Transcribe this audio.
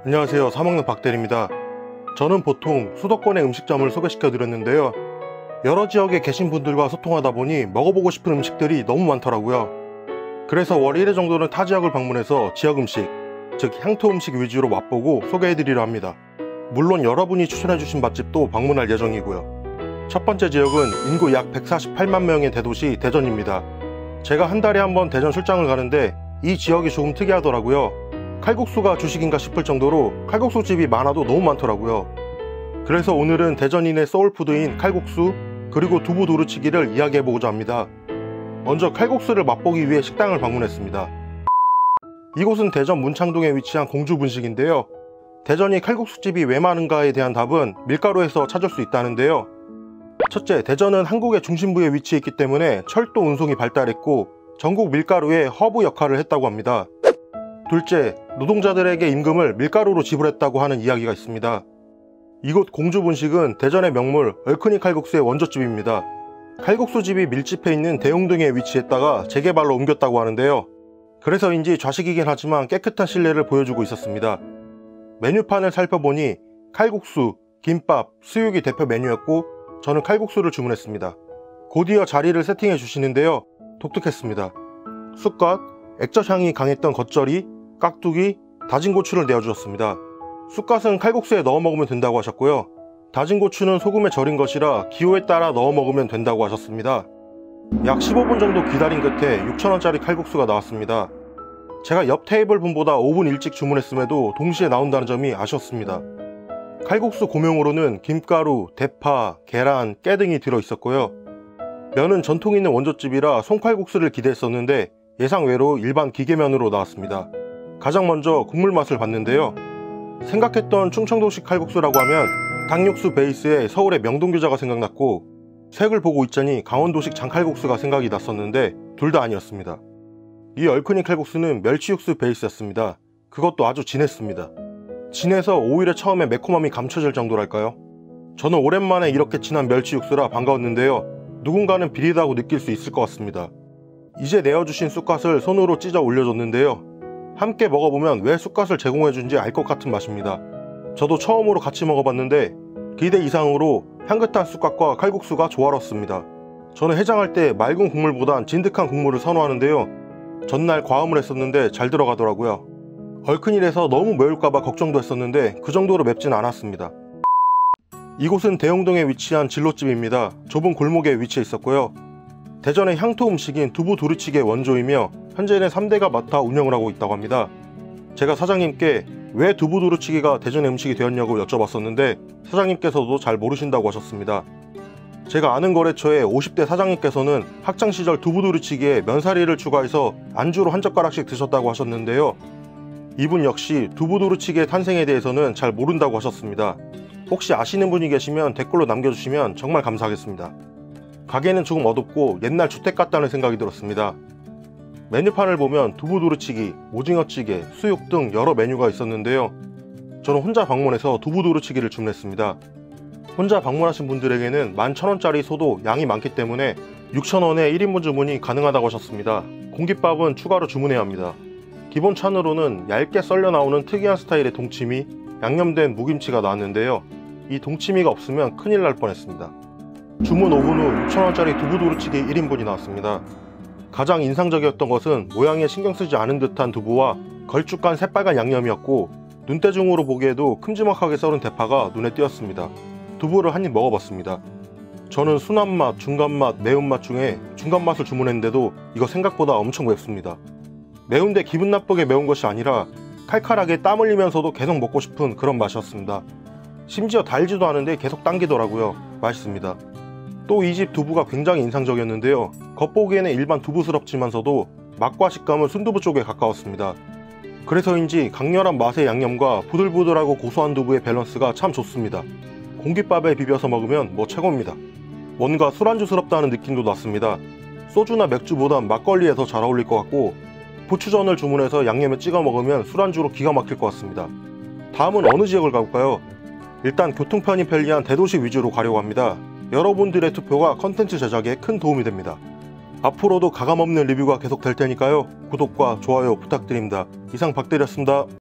안녕하세요, 사먹는 박대리입니다. 저는 보통 수도권의 음식점을 소개시켜 드렸는데요, 여러 지역에 계신 분들과 소통하다 보니 먹어보고 싶은 음식들이 너무 많더라고요. 그래서 월 1회 정도는 타 지역을 방문해서 지역 음식, 즉 향토 음식 위주로 맛보고 소개해드리려 합니다. 물론 여러분이 추천해주신 맛집도 방문할 예정이고요. 첫 번째 지역은 인구 약 148만 명의 대도시 대전입니다. 제가 한 달에 한 번 대전 출장을 가는데 이 지역이 조금 특이하더라고요. 칼국수가 주식인가 싶을 정도로 칼국수 집이 많아도 너무 많더라고요. 그래서 오늘은 대전인의 소울푸드인 칼국수 그리고 두부 두루치기를 이야기해보고자 합니다. 먼저 칼국수를 맛보기 위해 식당을 방문했습니다. 이곳은 대전 문창동에 위치한 공주분식인데요, 대전이 칼국수집이 왜 많은가에 대한 답은 밀가루에서 찾을 수 있다는데요. 첫째, 대전은 한국의 중심부에 위치해 있기 때문에 철도 운송이 발달했고 전국 밀가루의 허브 역할을 했다고 합니다. 둘째, 노동자들에게 임금을 밀가루로 지불했다고 하는 이야기가 있습니다. 이곳 공주분식은 대전의 명물 얼큰이 칼국수의 원조집입니다. 칼국수집이 밀집해 있는 대용동에 위치했다가 재개발로 옮겼다고 하는데요, 그래서인지 좌식이긴 하지만 깨끗한 실내를 보여주고 있었습니다. 메뉴판을 살펴보니 칼국수, 김밥, 수육이 대표 메뉴였고 저는 칼국수를 주문했습니다. 곧이어 자리를 세팅해 주시는데요, 독특했습니다. 쑥갓, 액젓향이 강했던 겉절이, 깍두기, 다진 고추를 내어주셨습니다. 쑥갓은 칼국수에 넣어 먹으면 된다고 하셨고요, 다진 고추는 소금에 절인 것이라 기호에 따라 넣어 먹으면 된다고 하셨습니다. 약 15분 정도 기다린 끝에 6,000원짜리 칼국수가 나왔습니다. 제가 옆 테이블 분보다 5분 일찍 주문했음에도 동시에 나온다는 점이 아쉬웠습니다. 칼국수 고명으로는 김가루, 대파, 계란, 깨 등이 들어있었고요. 면은 전통 있는 원조집이라 송칼국수를 기대했었는데 예상외로 일반 기계면으로 나왔습니다. 가장 먼저 국물 맛을 봤는데요, 생각했던 충청도식 칼국수라고 하면 닭육수 베이스에 서울의 명동교자가 생각났고 색을 보고 있자니 강원도식 장칼국수가 생각이 났었는데 둘 다 아니었습니다. 이 얼큰이 칼국수는 멸치육수 베이스였습니다. 그것도 아주 진했습니다. 진해서 오히려 처음에 매콤함이 감춰질 정도랄까요? 저는 오랜만에 이렇게 진한 멸치육수라 반가웠는데요, 누군가는 비리다고 느낄 수 있을 것 같습니다. 이제 내어주신 쑥갓을 손으로 찢어 올려줬는데요, 함께 먹어보면 왜 쑥갓을 제공해준지 알 것 같은 맛입니다. 저도 처음으로 같이 먹어봤는데 기대 이상으로 향긋한 쑥갓과 칼국수가 조화롭습니다. 저는 해장할 때 맑은 국물보단 진득한 국물을 선호하는데요, 전날 과음을 했었는데 잘 들어가더라고요. 얼큰이라서 너무 매울까봐 걱정도 했었는데 그 정도로 맵진 않았습니다. 이곳은 대용동에 위치한 진로집입니다. 좁은 골목에 위치해 있었고요, 대전의 향토 음식인 두부 두루치기의 원조이며 현재는 3대가 맡아 운영을 하고 있다고 합니다. 제가 사장님께 왜 두부 두루치기가 대전의 음식이 되었냐고 여쭤봤었는데 사장님께서도 잘 모르신다고 하셨습니다. 제가 아는 거래처의 50대 사장님께서는 학창시절 두부 두루치기에 면사리를 추가해서 안주로 한 젓가락씩 드셨다고 하셨는데요, 이분 역시 두부 두루치기의 탄생에 대해서는 잘 모른다고 하셨습니다. 혹시 아시는 분이 계시면 댓글로 남겨주시면 정말 감사하겠습니다. 가게는 조금 어둡고 옛날 주택 같다는 생각이 들었습니다. 메뉴판을 보면 두부 두루치기, 오징어찌개, 수육 등 여러 메뉴가 있었는데요, 저는 혼자 방문해서 두부 두루치기를 주문했습니다. 혼자 방문하신 분들에게는 11,000원짜리 소도 양이 많기 때문에 6,000원에 1인분 주문이 가능하다고 하셨습니다. 공깃밥은 추가로 주문해야 합니다. 기본 찬으로는 얇게 썰려 나오는 특이한 스타일의 동치미, 양념된 무김치가 나왔는데요, 이 동치미가 없으면 큰일 날 뻔했습니다. 주문 5분 후 6,000원짜리 두부 두루치기 1인분이 나왔습니다. 가장 인상적이었던 것은 모양에 신경 쓰지 않은 듯한 두부와 걸쭉한 새빨간 양념이었고 눈대중으로 보기에도 큼지막하게 썰은 대파가 눈에 띄었습니다. 두부를 한 입 먹어봤습니다. 저는 순한맛, 중간맛, 매운맛 중에 중간맛을 주문했는데도 이거 생각보다 엄청 맵습니다. 매운데 기분 나쁘게 매운 것이 아니라 칼칼하게 땀 흘리면서도 계속 먹고 싶은 그런 맛이었습니다. 심지어 달지도 않은데 계속 당기더라고요. 맛있습니다. 또 이 집 두부가 굉장히 인상적이었는데요, 겉보기에는 일반 두부스럽지만서도 맛과 식감은 순두부 쪽에 가까웠습니다. 그래서인지 강렬한 맛의 양념과 부들부들하고 고소한 두부의 밸런스가 참 좋습니다. 공깃밥에 비벼서 먹으면 뭐 최고입니다. 뭔가 술안주스럽다는 느낌도 났습니다. 소주나 맥주보단 막걸리에 더 잘 어울릴 것 같고 부추전을 주문해서 양념에 찍어 먹으면 술안주로 기가 막힐 것 같습니다. 다음은 어느 지역을 가볼까요? 일단 교통편이 편리한 대도시 위주로 가려고 합니다. 여러분들의 투표가 컨텐츠 제작에 큰 도움이 됩니다. 앞으로도 가감없는 리뷰가 계속 될 테니까요, 구독과 좋아요 부탁드립니다. 이상 박대리였습니다.